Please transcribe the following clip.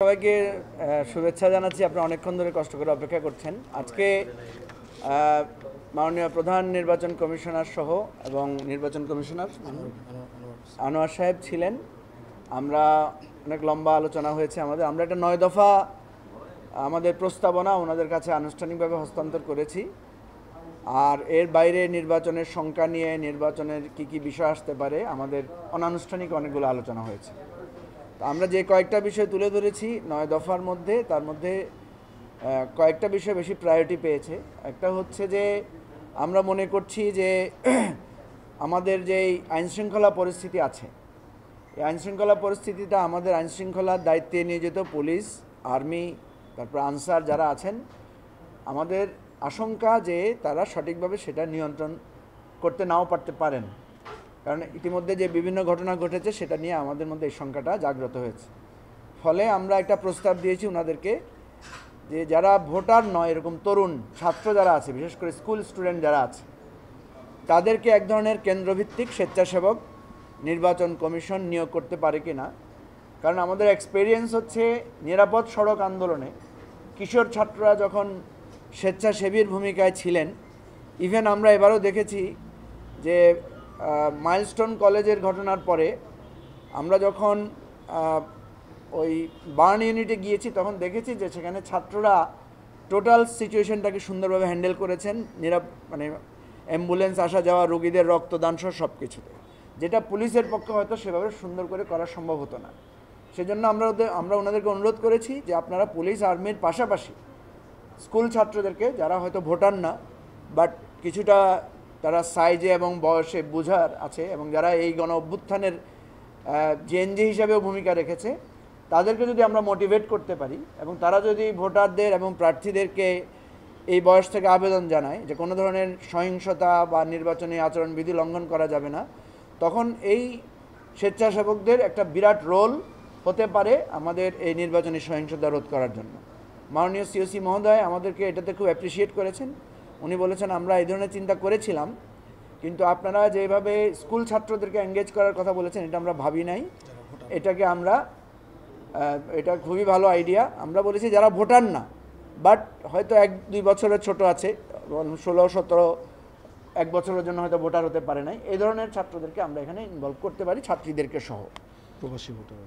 সবাইকে শুভেচ্ছা জানাচ্ছি। আপনারা অনেকক্ষণ ধরে কষ্ট করে অপেক্ষা করছেন। আজকে মাননীয় প্রধান নির্বাচন কমিশনার সহ এবং নির্বাচন কমিশনার আনোয়ার সাহেব ছিলেন। আমরা অনেক লম্বা আলোচনা হয়েছে আমরা একটা 9 দফা আমাদের প্রস্তাবনা ওনাদের কাছে আনুষ্ঠানিকভাবে হস্তান্তর করেছি। আর এর বাইরে নির্বাচনের সংখ্যা নিয়ে নির্বাচনের কি বিষয় আসতে পারে আমাদের অনানুষ্ঠানিক অনেকগুলো আলোচনা হয়েছে। আমরা যে কয়েকটা বিষয় তুলে ধরেছি 9 দফার মধ্যে, তার মধ্যে কয়েকটা বিষয় বেশি প্রায়োরিটি পেয়েছে। একটা হচ্ছে যে আমরা মনে করছি যে আমাদের যে আইনশৃঙ্খলা পরিস্থিতি আছে, এই আইনশৃঙ্খলা পরিস্থিতিটা আমাদের আইনশৃঙ্খলার দায়িত্বে নিয়োজিত পুলিশ, আর্মি, তারপর আনসার যারা আছেন, আমাদের আশঙ্কা যে তারা সঠিকভাবে সেটা নিয়ন্ত্রণ করতে নাও পারতে পারেন। কারণ ইতিমধ্যে যে বিভিন্ন ঘটনা ঘটেছে সেটা নিয়ে আমাদের মধ্যে এই শঙ্কাটা জাগ্রত হয়েছে। ফলে আমরা একটা প্রস্তাব দিয়েছি ওনাদেরকে যে যারা ভোটার নয়, এরকম তরুণ ছাত্র যারা আছে, বিশেষ করে স্কুল স্টুডেন্ট যারা আছে, তাদেরকে এক ধরনের কেন্দ্রভিত্তিক স্বেচ্ছাসেবক নির্বাচন কমিশন নিয়োগ করতে পারে কি না। কারণ আমাদের এক্সপেরিয়েন্স হচ্ছে নিরাপদ সড়ক আন্দোলনে কিশোর ছাত্ররা যখন স্বেচ্ছাসেবীর ভূমিকায় ছিলেন, ইভেন আমরা এবারও দেখেছি যে মাইলস্টোন কলেজের ঘটনার পরে আমরা যখন ওই বার্ন ইউনিটে গিয়েছি তখন দেখেছি যে সেখানে ছাত্ররা টোটাল সিচুয়েশনটাকে সুন্দরভাবে হ্যান্ডেল করেছেন, মানে অ্যাম্বুলেন্স আসা যাওয়া, রোগীদের রক্তদান সহ সব কিছুতে, যেটা পুলিশের পক্ষে হয়তো সেভাবে সুন্দর করে করা সম্ভব হতো না। সেজন্য আমরা ওনাদেরকে অনুরোধ করেছি যে আপনারা পুলিশ আর্মির পাশাপাশি স্কুল ছাত্রদেরকে, যারা হয়তো ভোটার না বাট কিছুটা তারা সাইজে এবং বয়সে বোঝার আছে এবং যারা এই গণ অভ্যুত্থানের জেএনজি হিসাবেও ভূমিকা রেখেছে, তাদেরকে যদি আমরা মোটিভেট করতে পারি এবং তারা যদি ভোটারদের এবং প্রার্থীদেরকে এই বয়স থেকে আবেদন জানায় যে কোনো ধরনের সহিংসতা বা নির্বাচনী আচরণবিধি লঙ্ঘন করা যাবে না, তখন এই স্বেচ্ছাসেবকদের একটা বিরাট রোল হতে পারে আমাদের এই নির্বাচনী সহিংসতা রোধ করার জন্য। মাননীয় সিওসি মহোদয় আমাদেরকে এটাতে খুব অ্যাপ্রিসিয়েট করেছেন। উনি বলেছেন আমরা এই ধরনের চিন্তা করেছিলাম, কিন্তু আপনারা যেভাবে স্কুল ছাত্রদেরকে এঙ্গেজ করার কথা বলেছেন এটা আমরা ভাবি নাই। এটা খুবই ভালো আইডিয়া। আমরা বলেছি যারা ভোটার না বাট হয়তো 1-2 বছরের ছোট আছে, 16-17 1 বছরের জন্য হয়তো ভোটার হতে পারে নাই, এই ধরনের ছাত্রদেরকে আমরা এখানে ইনভলভ করতে পারি, ছাত্রীদেরকে সহ। প্রবাসী ভোটার